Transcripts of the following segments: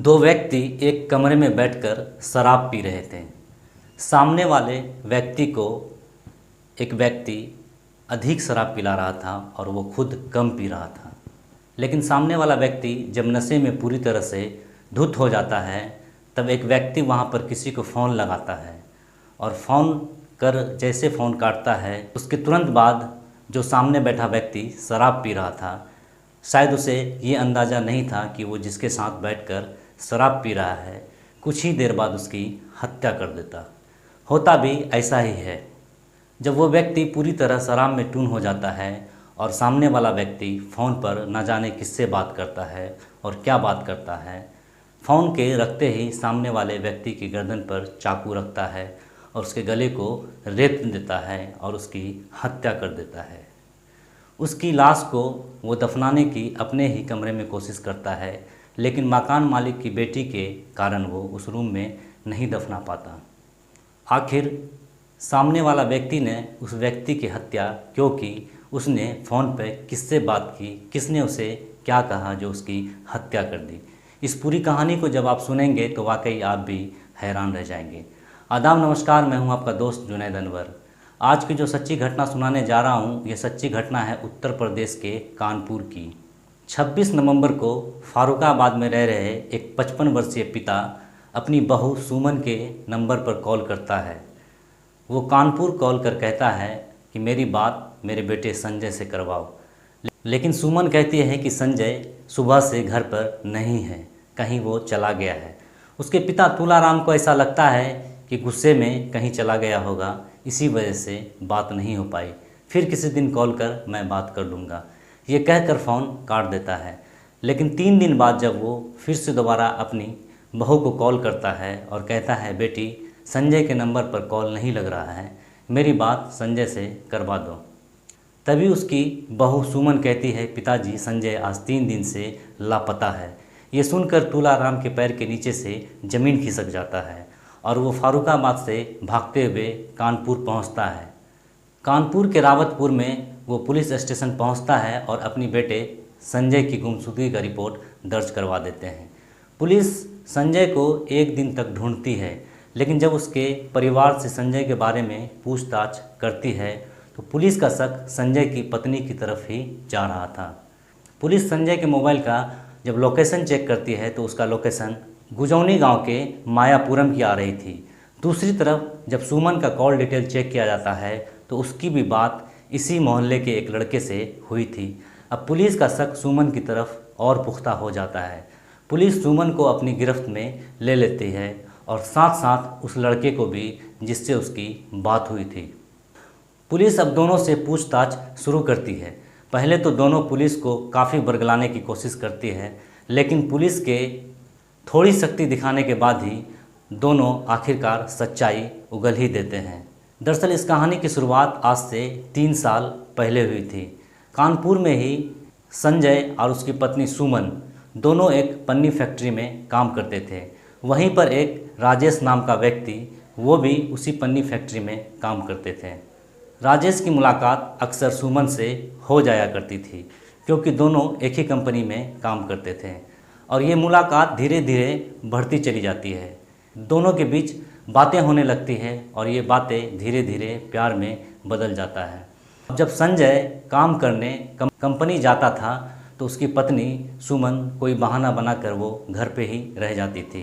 दो व्यक्ति एक कमरे में बैठकर शराब पी रहे थे। सामने वाले व्यक्ति को एक व्यक्ति अधिक शराब पिला रहा था और वो खुद कम पी रहा था। लेकिन सामने वाला व्यक्ति जब नशे में पूरी तरह से धुत हो जाता है तब एक व्यक्ति वहाँ पर किसी को फ़ोन लगाता है और फ़ोन कर जैसे फ़ोन काटता है उसके तुरंत बाद जो सामने बैठा व्यक्ति शराब पी रहा था, शायद उसे ये अंदाज़ा नहीं था कि वो जिसके साथ बैठकर शराब पी रहा है कुछ ही देर बाद उसकी हत्या कर देता। होता भी ऐसा ही है। जब वो व्यक्ति पूरी तरह शराब में टून हो जाता है और सामने वाला व्यक्ति फ़ोन पर न जाने किससे बात करता है और क्या बात करता है, फ़ोन के रखते ही सामने वाले व्यक्ति की गर्दन पर चाकू रखता है और उसके गले को रेत देता है और उसकी हत्या कर देता है। उसकी लाश को वो दफनाने की अपने ही कमरे में कोशिश करता है, लेकिन मकान मालिक की बेटी के कारण वो उस रूम में नहीं दफना पाता। आखिर सामने वाला व्यक्ति ने उस व्यक्ति की हत्या क्यों की, उसने फ़ोन पे किससे बात की, किसने उसे क्या कहा जो उसकी हत्या कर दी। इस पूरी कहानी को जब आप सुनेंगे तो वाकई आप भी हैरान रह जाएंगे। आदाब नमस्कार, मैं हूं आपका दोस्त जुनैद अनवर। आज की जो सच्ची घटना सुनाने जा रहा हूं, ये सच्ची घटना है उत्तर प्रदेश के कानपुर की। 26 नवंबर को फारुखाबाद में रह रहे एक 55 वर्षीय पिता अपनी बहू सुमन के नंबर पर कॉल करता है। वो कानपुर कॉल कर कहता है कि मेरी बात मेरे बेटे संजय से करवाओ, लेकिन सुमन कहती है कि संजय सुबह से घर पर नहीं है, कहीं वो चला गया है। उसके पिता तुलाराम को ऐसा लगता है कि गुस्से में कहीं चला गया होगा, इसी वजह से बात नहीं हो पाई। फिर किसी दिन कॉल कर मैं बात कर लूँगा, ये कहकर फ़ोन काट देता है। लेकिन 3 दिन बाद जब वो फिर से दोबारा अपनी बहू को कॉल करता है और कहता है बेटी संजय के नंबर पर कॉल नहीं लग रहा है, मेरी बात संजय से करवा दो। तभी उसकी बहू सुमन कहती है पिताजी संजय आज 3 दिन से लापता है। ये सुनकर तुलाराम के पैर के नीचे से ज़मीन खिसक जाता है और वो फारुखाबाद से भागते हुए कानपुर पहुंचता है। कानपुर के रावतपुर में वो पुलिस स्टेशन पहुंचता है और अपनी बेटे संजय की गुमशुदगी का रिपोर्ट दर्ज करवा देते हैं। पुलिस संजय को 1 दिन तक ढूंढती है, लेकिन जब उसके परिवार से संजय के बारे में पूछताछ करती है तो पुलिस का शक संजय की पत्नी की तरफ ही जा रहा था। पुलिस संजय के मोबाइल का जब लोकेशन चेक करती है तो उसका लोकेशन गुजौनी गांव के मायापुरम की आ रही थी। दूसरी तरफ जब सुमन का कॉल डिटेल चेक किया जाता है तो उसकी भी बात इसी मोहल्ले के एक लड़के से हुई थी। अब पुलिस का शक सुमन की तरफ और पुख्ता हो जाता है। पुलिस सुमन को अपनी गिरफ्त में ले लेती है और साथ साथ उस लड़के को भी जिससे उसकी बात हुई थी। पुलिस अब दोनों से पूछताछ शुरू करती है। पहले तो दोनों पुलिस को काफ़ी बरगलाने की कोशिश करती है, लेकिन पुलिस के थोड़ी शक्ति दिखाने के बाद ही दोनों आखिरकार सच्चाई उगल ही देते हैं। दरअसल इस कहानी की शुरुआत आज से 3 साल पहले हुई थी। कानपुर में ही संजय और उसकी पत्नी सुमन दोनों एक पन्नी फैक्ट्री में काम करते थे। वहीं पर एक राजेश नाम का व्यक्ति, वो भी उसी पन्नी फैक्ट्री में काम करते थे। राजेश की मुलाकात अक्सर सुमन से हो जाया करती थी, क्योंकि दोनों एक ही कंपनी में काम करते थे और ये मुलाकात धीरे धीरे बढ़ती चली जाती है। दोनों के बीच बातें होने लगती है और ये बातें धीरे धीरे प्यार में बदल जाता है। जब संजय काम करने कंपनी जाता था तो उसकी पत्नी सुमन कोई बहाना बनाकर वो घर पे ही रह जाती थी।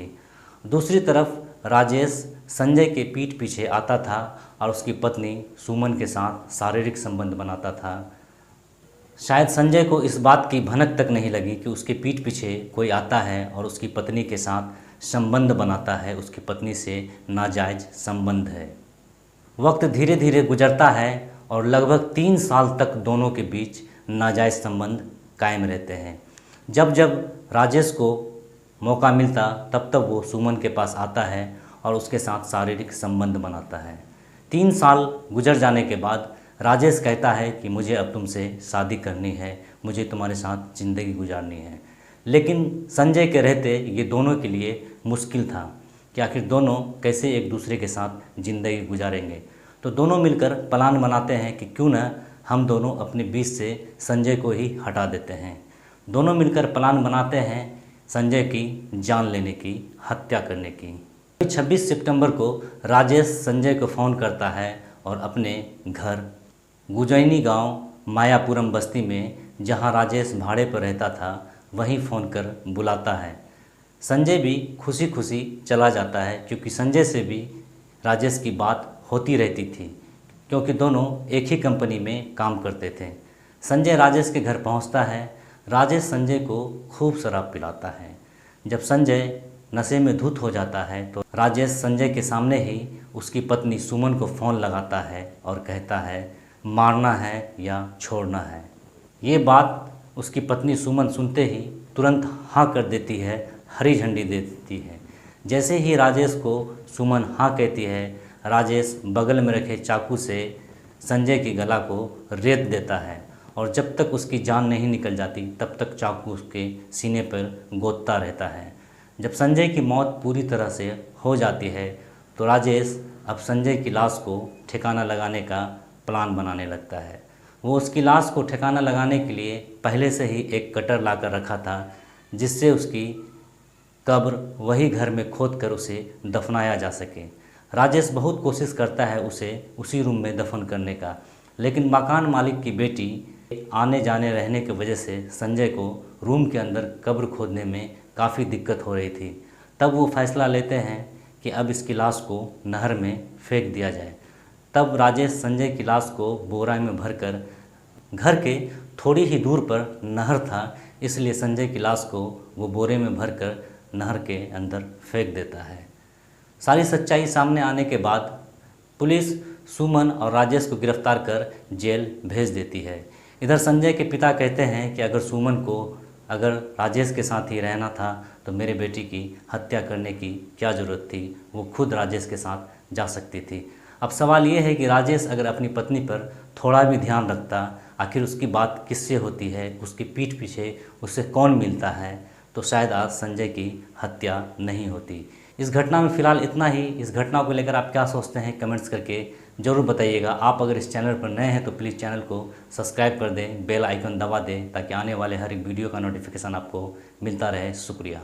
दूसरी तरफ राजेश संजय के पीठ पीछे आता था और उसकी पत्नी सुमन के साथ शारीरिक संबंध बनाता था। शायद संजय को इस बात की भनक तक नहीं लगी कि उसके पीठ पीछे कोई आता है और उसकी पत्नी के साथ संबंध बनाता है, उसकी पत्नी से नाजायज़ संबंध है। वक्त धीरे धीरे गुजरता है और लगभग 3 साल तक दोनों के बीच नाजायज़ संबंध कायम रहते हैं। जब जब राजेश को मौका मिलता तब तब वो सुमन के पास आता है और उसके साथ शारीरिक संबंध बनाता है। 3 साल गुजर जाने के बाद राजेश कहता है कि मुझे अब तुमसे शादी करनी है, मुझे तुम्हारे साथ ज़िंदगी गुजारनी है। लेकिन संजय के रहते ये दोनों के लिए मुश्किल था कि आखिर दोनों कैसे एक दूसरे के साथ ज़िंदगी गुजारेंगे। तो दोनों मिलकर प्लान बनाते हैं कि क्यों ना हम दोनों अपने बीच से संजय को ही हटा देते हैं। दोनों मिलकर प्लान बनाते हैं संजय की जान लेने की, हत्या करने की। 26 सितंबर को राजेश संजय को फ़ोन करता है और अपने घर गुजैनी गांव मायापुरम बस्ती में, जहां राजेश भाड़े पर रहता था, वहीं फ़ोन कर बुलाता है। संजय भी खुशी खुशी चला जाता है, क्योंकि संजय से भी राजेश की बात होती रहती थी, क्योंकि दोनों एक ही कंपनी में काम करते थे। संजय राजेश के घर पहुंचता है। राजेश संजय को खूब शराब पिलाता है। जब संजय नशे में धुत हो जाता है तो राजेश संजय के सामने ही उसकी पत्नी सुमन को फ़ोन लगाता है और कहता है मारना है या छोड़ना है। ये बात उसकी पत्नी सुमन सुनते ही तुरंत हाँ कर देती है, हरी झंडी दे देती है। जैसे ही राजेश को सुमन हाँ कहती है, राजेश बगल में रखे चाकू से संजय की गला को रेत देता है और जब तक उसकी जान नहीं निकल जाती तब तक चाकू उसके सीने पर गोदता रहता है। जब संजय की मौत पूरी तरह से हो जाती है तो राजेश अब संजय की लाश को ठिकाना लगाने का प्लान बनाने लगता है। वो उसकी लाश को ठिकाना लगाने के लिए पहले से ही एक कटर लाकर रखा था, जिससे उसकी कब्र वही घर में खोद कर उसे दफनाया जा सके। राजेश बहुत कोशिश करता है उसे उसी रूम में दफन करने का, लेकिन मकान मालिक की बेटी आने जाने रहने की वजह से संजय को रूम के अंदर कब्र खोदने में काफ़ी दिक्कत हो रही थी। तब वो फैसला लेते हैं कि अब इसकी लाश को नहर में फेंक दिया जाए। तब राजेश संजय की लाश को बोरा में भरकर, घर के थोड़ी ही दूर पर नहर था, इसलिए संजय की लाश को वो बोरे में भरकर नहर के अंदर फेंक देता है। सारी सच्चाई सामने आने के बाद पुलिस सुमन और राजेश को गिरफ्तार कर जेल भेज देती है। इधर संजय के पिता कहते हैं कि अगर राजेश के साथ ही रहना था तो मेरे बेटी की हत्या करने की क्या ज़रूरत थी, वो खुद राजेश के साथ जा सकती थी। अब सवाल ये है कि राजेश अगर अपनी पत्नी पर थोड़ा भी ध्यान रखता, आखिर उसकी बात किससे होती है, उसकी पीठ पीछे उससे कौन मिलता है, तो शायद आज संजय की हत्या नहीं होती। इस घटना में फ़िलहाल इतना ही। इस घटना को लेकर आप क्या सोचते हैं, कमेंट्स करके ज़रूर बताइएगा। आप अगर इस चैनल पर नए हैं तो प्लीज़ चैनल को सब्सक्राइब कर दें, बेल आइकन दबा दें, ताकि आने वाले हर एक वीडियो का नोटिफिकेशन आपको मिलता रहे। शुक्रिया।